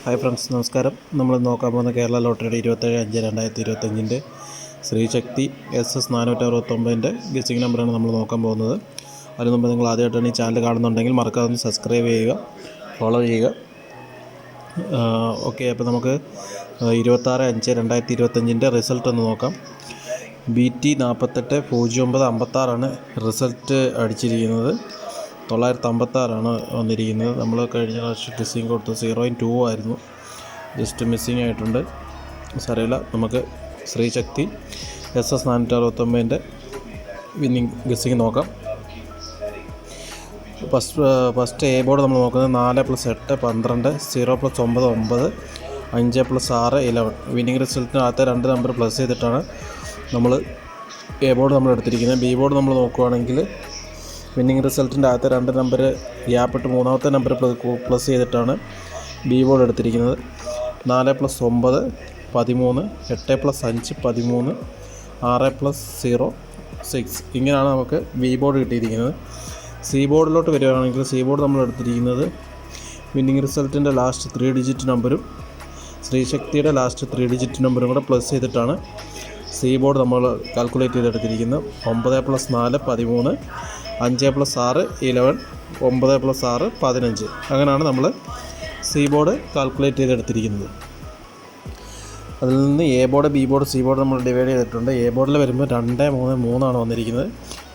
Hi friends, നമസ്കാരം. നമ്മൾ നോക്കാൻ പോകുന്ന കേരള ലോട്ടറിയുടെ 27/5/2025 ശ്രീശക്തി SS-469 ഗസിംഗ് നമ്പറാണ് നമ്മൾ നോക്കാൻ പോകുന്നത്. അതിന് മുമ്പ് നിങ്ങൾ ആദ്യമായിട്ടാണ് ഈ ചാനൽ കാണുന്നുണ്ടെങ്കിൽ മറക്കാതെ ഒന്ന് സബ്സ്ക്രൈബ് ചെയ്യുക, ഫോളോ ചെയ്യുക. ഓക്കെ, അപ്പോൾ നമുക്ക് 26/5/2025 റിസൾട്ട് ഒന്ന് നോക്കാം. BT 480956 result അടിച്ചിരിക്കുന്നത്. 956 വന്നിരിക്കുന്നത്. നമ്മൾ കഴിഞ്ഞ പ്രാവശ്യം ഗസിംഗ് കൊടുത്ത് 0-2 ആയിരുന്നു, ജസ്റ്റ് മിസ്സിങ് ആയിട്ടുണ്ട്. സാരമില്ല. നമുക്ക് ശ്രീശക്തി SS-469 വിന്നിങ് ഗസിംഗ് നോക്കാം. ഫസ്റ്റ് എ ബോർഡ് നമ്മൾ നോക്കുന്നത് 4+8 12, 0+9 9, 5+6 11. വിന്നിങ് റിസൾട്ടിനകത്ത് 2 നമ്പർ പ്ലസ് ചെയ്തിട്ടാണ് നമ്മൾ എ ബോർഡ് നമ്മൾ എടുത്തിരിക്കുന്നത്. ബി ബോർഡ് നമ്മൾ നോക്കുകയാണെങ്കിൽ വിന്നിങ് റിസൾട്ടിൻ്റെ അകത്ത് 2 നമ്പർ ഗ്യാപ്പിട്ട് 3ാമത്തെ നമ്പർ പ്ലസ് ചെയ്തിട്ടാണ് ബി ബോർഡ് എടുത്തിരിക്കുന്നത്. 4+9 13, 8+5 13, 6+0 6. ഇങ്ങനെയാണ് നമുക്ക് ബി ബോർഡ് കിട്ടിയിരിക്കുന്നത്. സി ബോർഡിലോട്ട് വരികയാണെങ്കിൽ സി ബോർഡ് നമ്മൾ എടുത്തിരിക്കുന്നത് വിന്നിങ് റിസൾട്ടിൻ്റെ ലാസ്റ്റ് 3 ഡിജിറ്റ് നമ്പറും ശ്രീശക്തിയുടെ ലാസ്റ്റ് 3 ഡിജിറ്റ് നമ്പറും കൂടെ പ്ലസ് ചെയ്തിട്ടാണ് സി ബോർഡ് നമ്മൾ കാൽക്കുലേറ്റ് ചെയ്തെടുത്തിരിക്കുന്നത്. 9+4 13, 5+6 11, 9+6 15. അങ്ങനെയാണ് നമ്മൾ സി ബോർഡ് കാൽക്കുലേറ്റ് ചെയ്തെടുത്തിരിക്കുന്നത്. അതിൽ നിന്ന് A board, B board, C board നമ്മൾ ഡിവൈഡ് ചെയ്തിട്ടുണ്ട്. എ ബോർഡിൽ വരുമ്പോൾ 2 3 3 വന്നിരിക്കുന്നത്.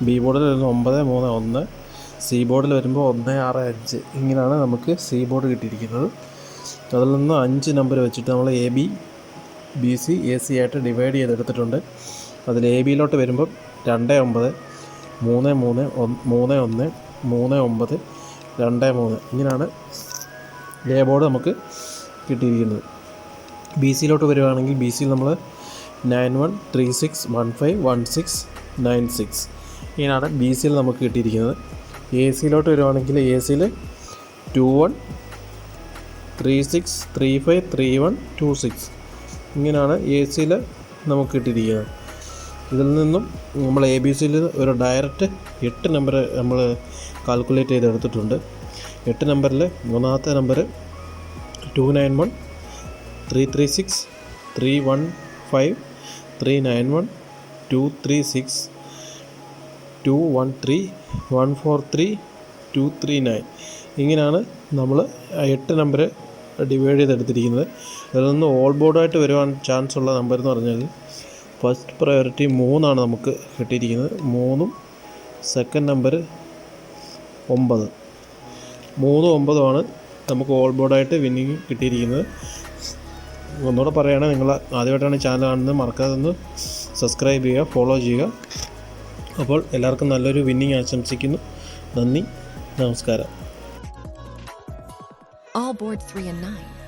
ബി ബോർഡിൽ വരുമ്പോൾ 9 3 1, സി ബോർഡിൽ വരുമ്പോൾ 1 6 5. ഇങ്ങനെയാണ് നമുക്ക് സി ബോർഡ് കിട്ടിയിരിക്കുന്നത്. അതിൽ നിന്ന് 5 നമ്പർ വെച്ചിട്ട് നമ്മൾ A B, B C, A C ആയിട്ട് ഡിവൈഡ് ചെയ്തെടുത്തിട്ടുണ്ട്. അതിൽ എ ബിയിലോട്ട് വരുമ്പോൾ 2 9 3 3 3 1 3 9 2 3. ഇങ്ങനെയാണ് എ ബോർഡ് നമുക്ക് കിട്ടിയിരിക്കുന്നത്. ബി സിയിലോട്ട് വരുവാണെങ്കിൽ ബി സിയിൽ നമ്മൾ 9 1 3 6 1 5 1 6 9 6. ഇങ്ങനെയാണ് ബി സിയിൽ നമുക്ക് കിട്ടിയിരിക്കുന്നത്. എ സിയിലോട്ട് വരുവാണെങ്കിൽ എ സിയിൽ 2 1 3 6 3 5 3 1 2 6. ഇങ്ങനെയാണ് എ സിയിൽ നമുക്ക് കിട്ടിയിരിക്കുന്നത്. ഇതിൽ നിന്നും നമ്മൾ എ ബി സിയിൽ ഒരു ഡയറക്റ്റ് 8 നമ്പർ നമ്മൾ കാൽക്കുലേറ്റ് ചെയ്തെടുത്തിട്ടുണ്ട്. 8 നമ്പറിൽ 3ാമത്തെ നമ്പർ 291 336 315 391 236 213 143 239. ഇങ്ങനെയാണ് നമ്മൾ 8 നമ്പർ ഡിവൈഡ് ചെയ്തെടുത്തിരിക്കുന്നത്. അതിൽ നിന്ന് ഓൾ ബോർഡായിട്ട് വരുവാൻ ചാൻസ് ഉള്ള നമ്പർ എന്ന് പറഞ്ഞാൽ ഫസ്റ്റ് പ്രയോറിറ്റി 3 നമുക്ക് കിട്ടിയിരിക്കുന്നത്. 3ഉം സെക്കൻഡ് നമ്പർ 9. 3 9 നമുക്ക് ഓൾ ബോർഡായിട്ട് വിന്നിങ് കിട്ടിയിരിക്കുന്നത്. ഒന്നുകൂടെ പറയുകയാണെങ്കിൽ നിങ്ങൾ ആദ്യമായിട്ടാണ് ഈ ചാനൽ കാണുന്നത് മറക്കാതെ ഒന്ന് സബ്സ്ക്രൈബ് ചെയ്യുക, ഫോളോ ചെയ്യുക. അപ്പോൾ എല്ലാവർക്കും നല്ലൊരു വിന്നിങ് ആശംസിക്കുന്നു. നന്ദി, നമസ്കാരം. All board 3 and 9.